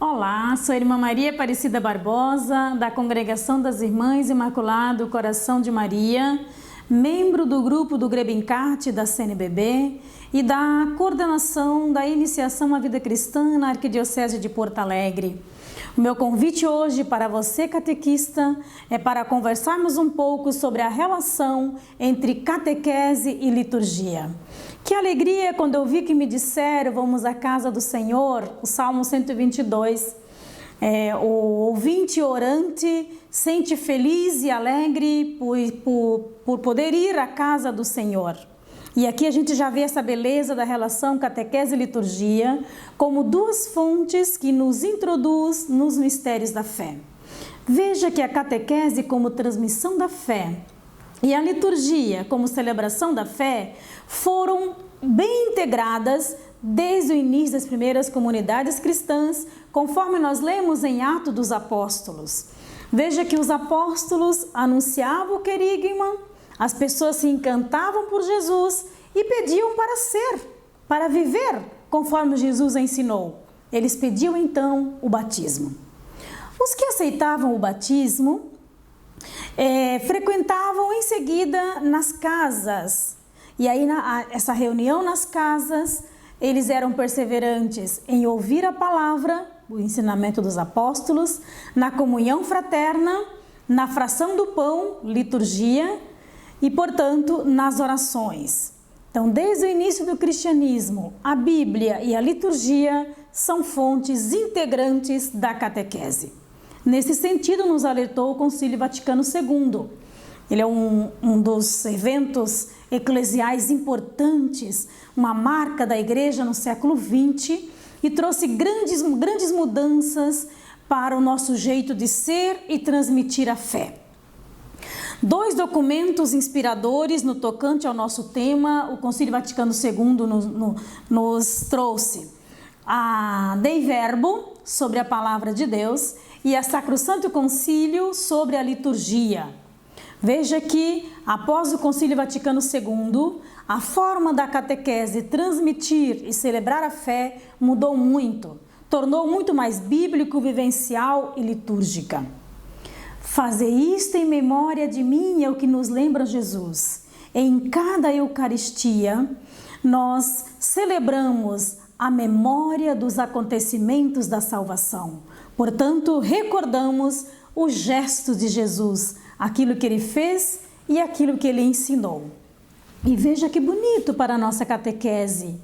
Olá, sou a irmã Maria Aparecida Barbosa, da Congregação das Irmãs Imaculado Coração de Maria, membro do grupo do Grebencart da CNBB e da coordenação da iniciação à vida cristã na Arquidiocese de Porto Alegre. O meu convite hoje para você, catequista, é para conversarmos um pouco sobre a relação entre catequese e liturgia. Que alegria quando eu vi que me disseram, vamos à casa do Senhor, o Salmo 122. O ouvinte orante sente feliz e alegre por poder ir à casa do Senhor. E aqui a gente já vê essa beleza da relação catequese e liturgia como duas fontes que nos introduz nos mistérios da fé. Veja que a catequese como transmissão da fé e a liturgia como celebração da fé foram bem integradas desde o início das primeiras comunidades cristãs, conforme nós lemos em Atos dos Apóstolos. Veja que os apóstolos anunciavam o querigma, as pessoas se encantavam por Jesus e pediam para viver conforme Jesus ensinou. Eles pediam então o batismo. Os que aceitavam o batismo frequentavam em seguida nas casas. E aí essa reunião nas casas, eles eram perseverantes em ouvir a palavra, o ensinamento dos apóstolos, na comunhão fraterna, na fração do pão, liturgia, e, portanto, nas orações. Então, desde o início do cristianismo, a Bíblia e a liturgia são fontes integrantes da catequese. Nesse sentido, nos alertou o Concílio Vaticano II. Ele é um dos eventos eclesiais importantes, uma marca da Igreja no século XX e trouxe grandes mudanças para o nosso jeito de ser e transmitir a fé. Dois documentos inspiradores no tocante ao nosso tema, o Concílio Vaticano II nos trouxe a Dei Verbo, sobre a Palavra de Deus, e a Sacrosanto Concílio, sobre a liturgia. Veja que, após o Concílio Vaticano II, a forma da catequese transmitir e celebrar a fé mudou muito, tornou muito mais bíblico, vivencial e litúrgica. Fazer isto em memória de mim é o que nos lembra Jesus. Em cada Eucaristia, nós celebramos a memória dos acontecimentos da salvação. Portanto, recordamos os gestos de Jesus, aquilo que ele fez e aquilo que ele ensinou. E veja que bonito para a nossa catequese.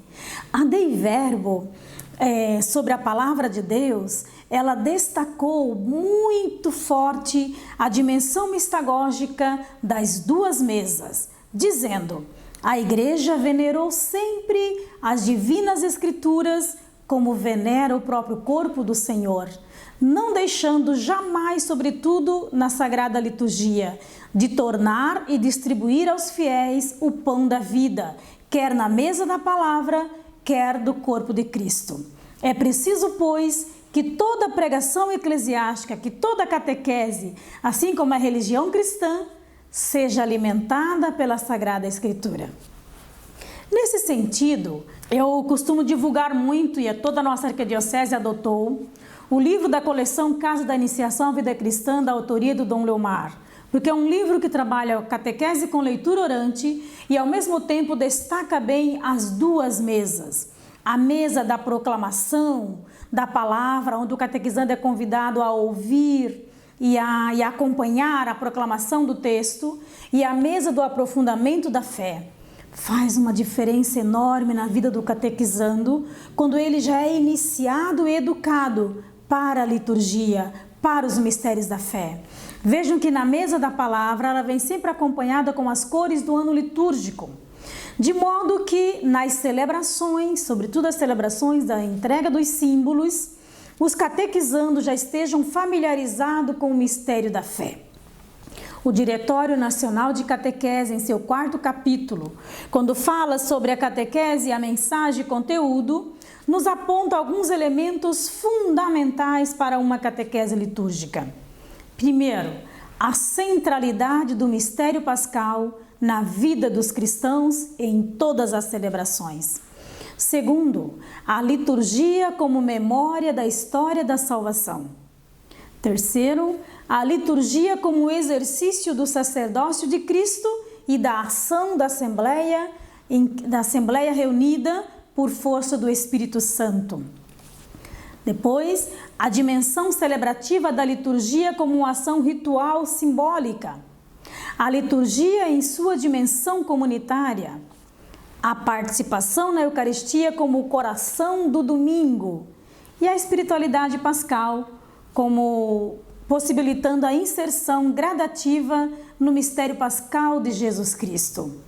A Dei Verbo, sobre a Palavra de Deus, ela destacou muito forte a dimensão mistagógica das duas mesas, dizendo: a Igreja venerou sempre as divinas Escrituras como venera o próprio corpo do Senhor, não deixando jamais, sobretudo na Sagrada Liturgia, de tornar e distribuir aos fiéis o pão da vida, quer na mesa da palavra, quer do corpo de Cristo. É preciso, pois, que toda pregação eclesiástica, que toda catequese, assim como a religião cristã, seja alimentada pela Sagrada Escritura. Nesse sentido, eu costumo divulgar muito, e toda a nossa arquidiocese adotou, o livro da coleção Casa da Iniciação à Vida Cristã, da autoria do Dom Leomar, porque é um livro que trabalha a catequese com leitura orante e, ao mesmo tempo, destaca bem as duas mesas. A mesa da proclamação da palavra, onde o catequizando é convidado a ouvir e a acompanhar a proclamação do texto, e a mesa do aprofundamento da fé. Faz uma diferença enorme na vida do catequizando quando ele já é iniciado e educado para a liturgia, para os mistérios da fé. Vejam que na mesa da palavra ela vem sempre acompanhada com as cores do ano litúrgico, de modo que nas celebrações, sobretudo as celebrações da entrega dos símbolos, os catequizandos já estejam familiarizados com o mistério da fé. O Diretório Nacional de Catequese, em seu 4º capítulo, quando fala sobre a catequese, a mensagem e conteúdo, nos aponta alguns elementos fundamentais para uma catequese litúrgica. Primeiro, a centralidade do mistério pascal na vida dos cristãos em todas as celebrações. Segundo, a liturgia como memória da história da salvação. Terceiro, a liturgia como exercício do sacerdócio de Cristo e da ação da Assembleia reunida por força do Espírito Santo. Depois, a dimensão celebrativa da liturgia como uma ação ritual simbólica. A liturgia em sua dimensão comunitária. A participação na Eucaristia como o coração do domingo. E a espiritualidade pascal como possibilitando a inserção gradativa no mistério pascal de Jesus Cristo.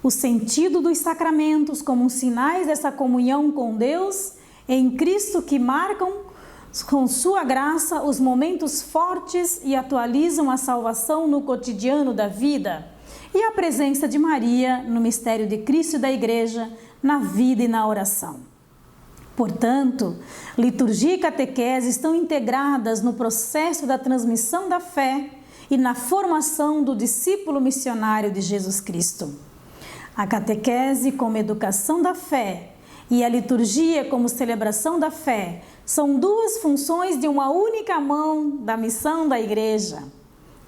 O sentido dos sacramentos como sinais dessa comunhão com Deus em Cristo que marcam com sua graça os momentos fortes e atualizam a salvação no cotidiano da vida, e a presença de Maria no mistério de Cristo e da Igreja, na vida e na oração. Portanto, liturgia e catequese estão integradas no processo da transmissão da fé e na formação do discípulo missionário de Jesus Cristo. A catequese como educação da fé e a liturgia como celebração da fé são duas funções de uma única mão da missão da Igreja.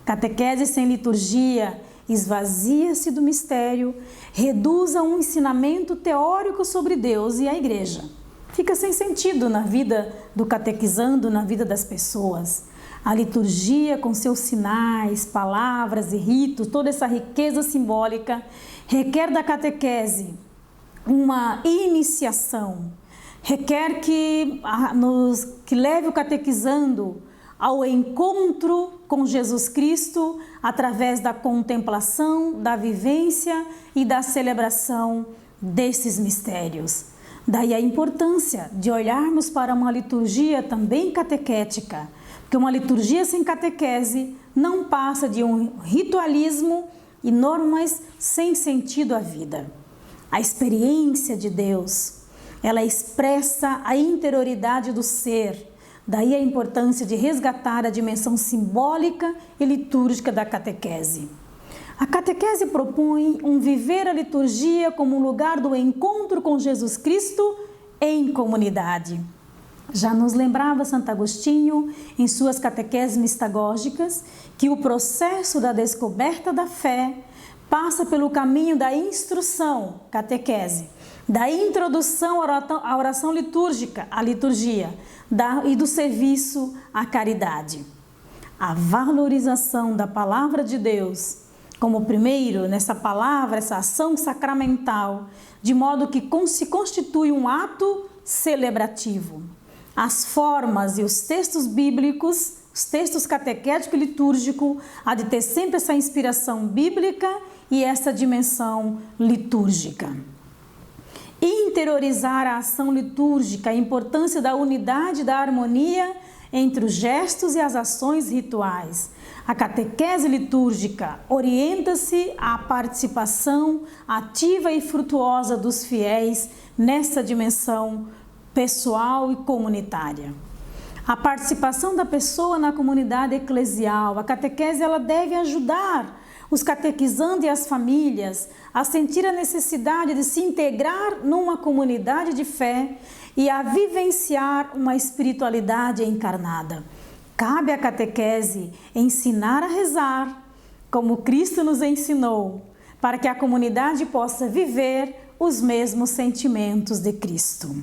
Catequese sem liturgia esvazia-se do mistério, reduz a um ensinamento teórico sobre Deus e a Igreja. Fica sem sentido na vida do catequizando, na vida das pessoas. A liturgia, com seus sinais, palavras e ritos, toda essa riqueza simbólica, requer da catequese uma iniciação, requer que leve o catequizando ao encontro com Jesus Cristo através da contemplação, da vivência e da celebração desses mistérios. Daí a importância de olharmos para uma liturgia também catequética, porque uma liturgia sem catequese não passa de um ritualismo e normas sem sentido à vida. A experiência de Deus, ela expressa a interioridade do ser. Daí a importância de resgatar a dimensão simbólica e litúrgica da catequese. A catequese propõe um viver a liturgia como um lugar do encontro com Jesus Cristo em comunidade. Já nos lembrava Santo Agostinho, em suas catequeses mistagógicas, que o processo da descoberta da fé passa pelo caminho da instrução, catequese, da introdução à oração litúrgica, à liturgia, e do serviço à caridade. A valorização da palavra de Deus, como primeiro nessa palavra, essa ação sacramental, de modo que se constitui um ato celebrativo. As formas e os textos bíblicos, os textos catequético e litúrgico, há de ter sempre essa inspiração bíblica e essa dimensão litúrgica. Interiorizar a ação litúrgica, a importância da unidade e da harmonia entre os gestos e as ações rituais. A catequese litúrgica orienta-se à participação ativa e frutuosa dos fiéis nessa dimensão pessoal e comunitária. A participação da pessoa na comunidade eclesial, a catequese, ela deve ajudar os catequizandos e as famílias a sentir a necessidade de se integrar numa comunidade de fé e a vivenciar uma espiritualidade encarnada. Cabe à catequese ensinar a rezar, como Cristo nos ensinou, para que a comunidade possa viver os mesmos sentimentos de Cristo.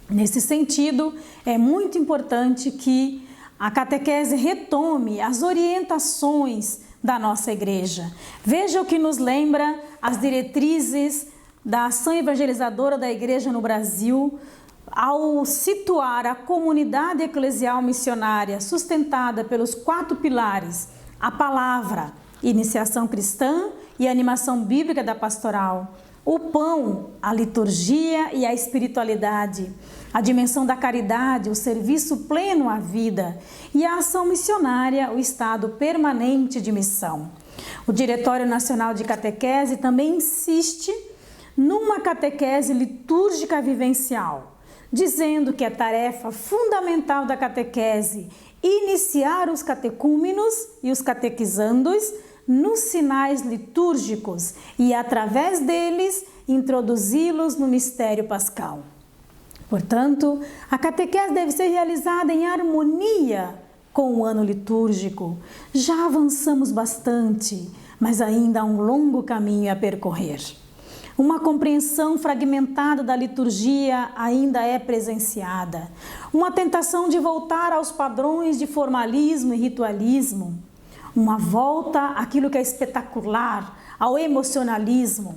Nesse sentido, é muito importante que a catequese retome as orientações da nossa igreja. Veja o que nos lembra as diretrizes da ação evangelizadora da igreja no Brasil, ao situar a comunidade eclesial missionária sustentada pelos 4 pilares: a palavra, iniciação cristã e animação bíblica da pastoral; o pão, a liturgia e a espiritualidade; a dimensão da caridade, o serviço pleno à vida; e a ação missionária, o estado permanente de missão. O Diretório Nacional de Catequese também insiste numa catequese litúrgica vivencial, dizendo que é tarefa fundamental da catequese iniciar os catecúmenos e os catequizandos nos sinais litúrgicos e, através deles, introduzi-los no mistério pascal. Portanto, a catequese deve ser realizada em harmonia com o ano litúrgico. Já avançamos bastante, mas ainda há um longo caminho a percorrer. Uma compreensão fragmentada da liturgia ainda é presenciada. Uma tentação de voltar aos padrões de formalismo e ritualismo. Uma volta àquilo que é espetacular, ao emocionalismo.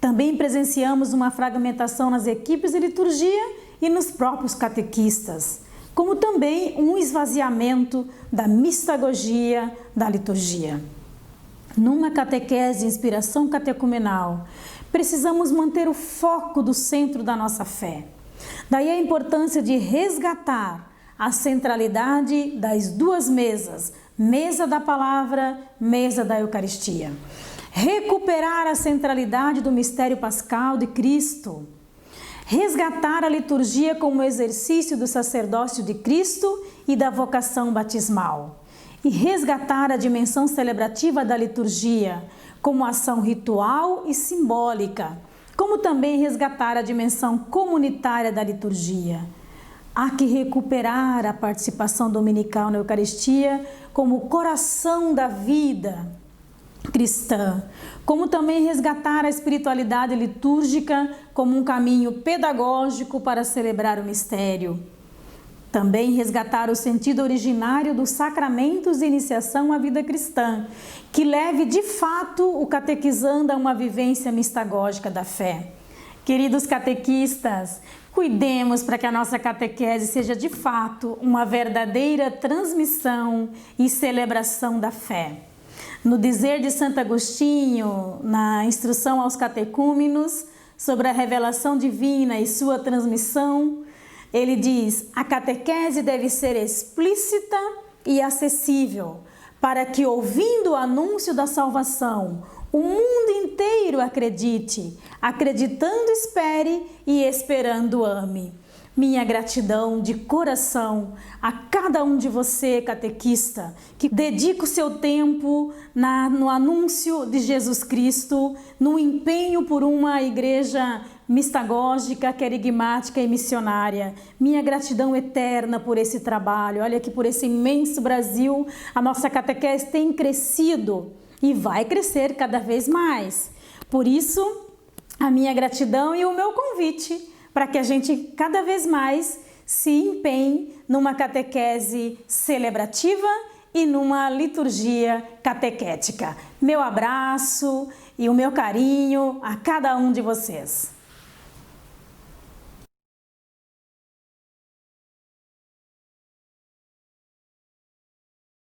Também presenciamos uma fragmentação nas equipes de liturgia e nos próprios catequistas, como também um esvaziamento da mistagogia da liturgia. Numa catequese de inspiração catecumenal, precisamos manter o foco do centro da nossa fé. Daí a importância de resgatar a centralidade das duas mesas, mesa da palavra, mesa da Eucaristia. Recuperar a centralidade do mistério pascal de Cristo. Resgatar a liturgia como exercício do sacerdócio de Cristo e da vocação batismal. E resgatar a dimensão celebrativa da liturgia como ação ritual e simbólica, como também resgatar a dimensão comunitária da liturgia. Há que recuperar a participação dominical na Eucaristia como coração da vida cristã, como também resgatar a espiritualidade litúrgica como um caminho pedagógico para celebrar o mistério. Também resgatar o sentido originário dos sacramentos de iniciação à vida cristã, que leve de fato o catequizando a uma vivência mistagógica da fé. Queridos catequistas, cuidemos para que a nossa catequese seja de fato uma verdadeira transmissão e celebração da fé. No dizer de Santo Agostinho, na instrução aos catecúmenos sobre a revelação divina e sua transmissão, ele diz: a catequese deve ser explícita e acessível, para que, ouvindo o anúncio da salvação, o mundo inteiro acredite, acreditando espere e esperando ame. Minha gratidão de coração a cada um de você, catequista, que dedica o seu tempo no anúncio de Jesus Cristo, no empenho por uma igreja mistagógica, querigmática e missionária. Minha gratidão eterna por esse trabalho. Olha que por esse imenso Brasil, a nossa catequese tem crescido e vai crescer cada vez mais. Por isso, a minha gratidão e o meu convite para que a gente cada vez mais se empenhe numa catequese celebrativa e numa liturgia catequética. Meu abraço e o meu carinho a cada um de vocês.